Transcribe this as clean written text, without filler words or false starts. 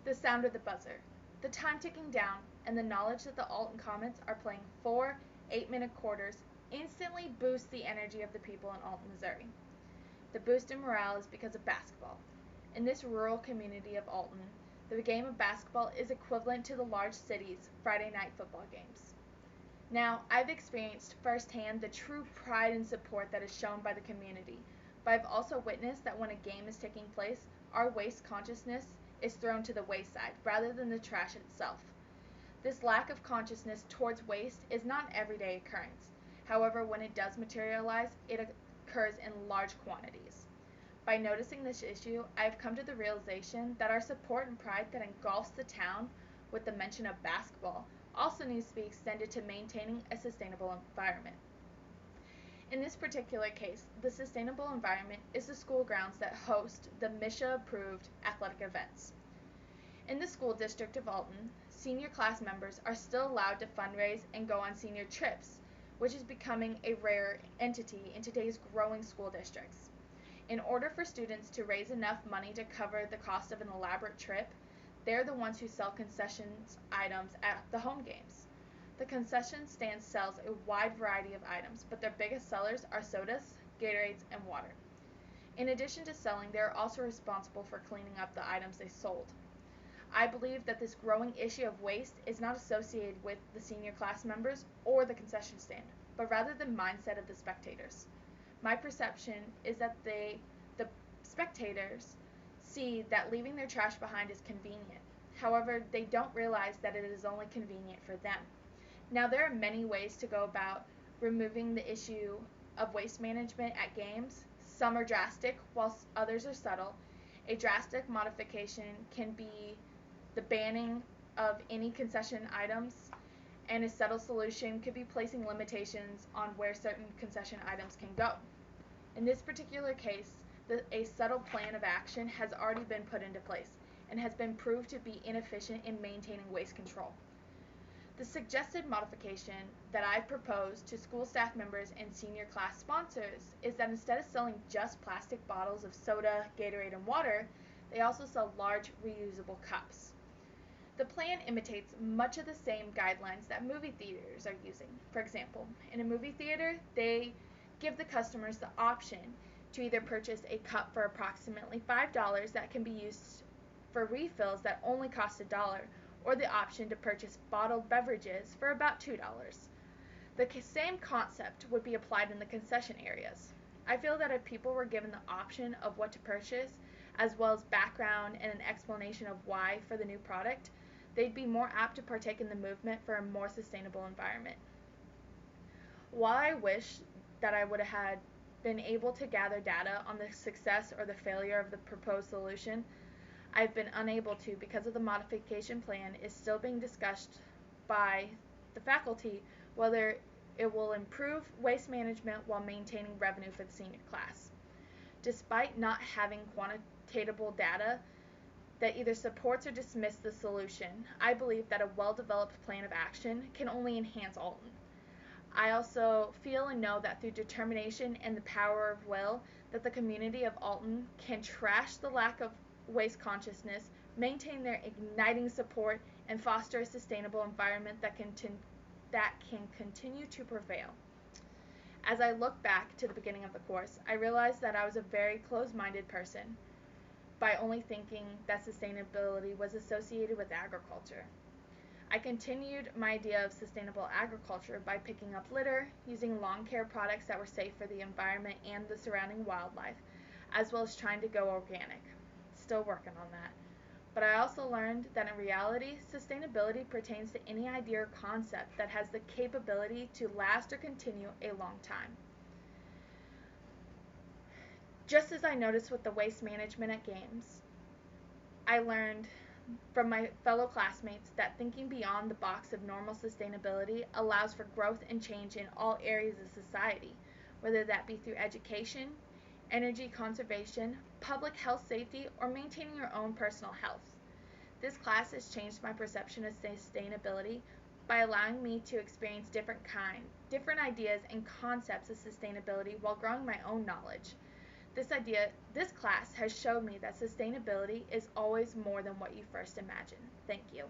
The sound of the buzzer, the time ticking down, and the knowledge that the Alton Comets are playing 4 8-minute quarters instantly boosts the energy of the people in Alton, Missouri. The boost in morale is because of basketball. In this rural community of Alton, the game of basketball is equivalent to the large city's Friday night football games. Now, I've experienced firsthand the true pride and support that is shown by the community, but I've also witnessed that when a game is taking place, our waste consciousness is thrown to the wayside rather than the trash itself. This lack of consciousness towards waste is not an everyday occurrence. However, when it does materialize, it occurs in large quantities. By noticing this issue, I have come to the realization that our support and pride that engulfs the town with the mention of basketball also needs to be extended to maintaining a sustainable environment. In this particular case, the sustainable environment is the school grounds that host the MSHA-approved athletic events. In the school district of Alton, senior class members are still allowed to fundraise and go on senior trips, which is becoming a rare entity in today's growing school districts. In order for students to raise enough money to cover the cost of an elaborate trip, they're the ones who sell concessions items at the home games. The concession stand sells a wide variety of items, but their biggest sellers are sodas, Gatorades, and water. In addition to selling, they are also responsible for cleaning up the items they sold. I believe that this growing issue of waste is not associated with the senior class members or the concession stand, but rather the mindset of the spectators. My perception is that the spectators see that leaving their trash behind is convenient. However, they don't realize that it is only convenient for them. Now, there are many ways to go about removing the issue of waste management at games. Some are drastic, while others are subtle. A drastic modification can be the banning of any concession items, and a subtle solution could be placing limitations on where certain concession items can go. In this particular case, a subtle plan of action has already been put into place and has been proved to be inefficient in maintaining waste control. The suggested modification that I propose to school staff members and senior class sponsors is that instead of selling just plastic bottles of soda, Gatorade, and water, they also sell large reusable cups. The plan imitates much of the same guidelines that movie theaters are using. For example, in a movie theater, they give the customers the option to either purchase a cup for approximately $5 that can be used for refills that only cost $1, or the option to purchase bottled beverages for about $2. The same concept would be applied in the concession areas. I feel that if people were given the option of what to purchase, as well as background and an explanation of why for the new product, they'd be more apt to partake in the movement for a more sustainable environment. While I wish that I would have been able to gather data on the success or the failure of the proposed solution, I've been unable to because of the modification plan is still being discussed by the faculty whether it will improve waste management while maintaining revenue for the senior class. Despite not having quantitatable data that either supports or dismisses the solution, I believe that a well-developed plan of action can only enhance Alton. I also feel and know that through determination and the power of will, that the community of Alton can trash the lack of waste consciousness, maintain their igniting support, and foster a sustainable environment that can continue to prevail. As I look back to the beginning of the course, I realized that I was a very closed-minded person by only thinking that sustainability was associated with agriculture. I continued my idea of sustainable agriculture by picking up litter, using lawn care products that were safe for the environment and the surrounding wildlife, as well as trying to go organic. Still working on that. But I also learned that in reality, sustainability pertains to any idea or concept that has the capability to last or continue a long time. Just as I noticed with the waste management at games, I learned from my fellow classmates that thinking beyond the box of normal sustainability allows for growth and change in all areas of society, whether that be through education, energy conservation, public health safety, or maintaining your own personal health. This class has changed my perception of sustainability by allowing me to experience different ideas and concepts of sustainability while growing my own knowledge. This class has shown me that sustainability is always more than what you first imagine. Thank you.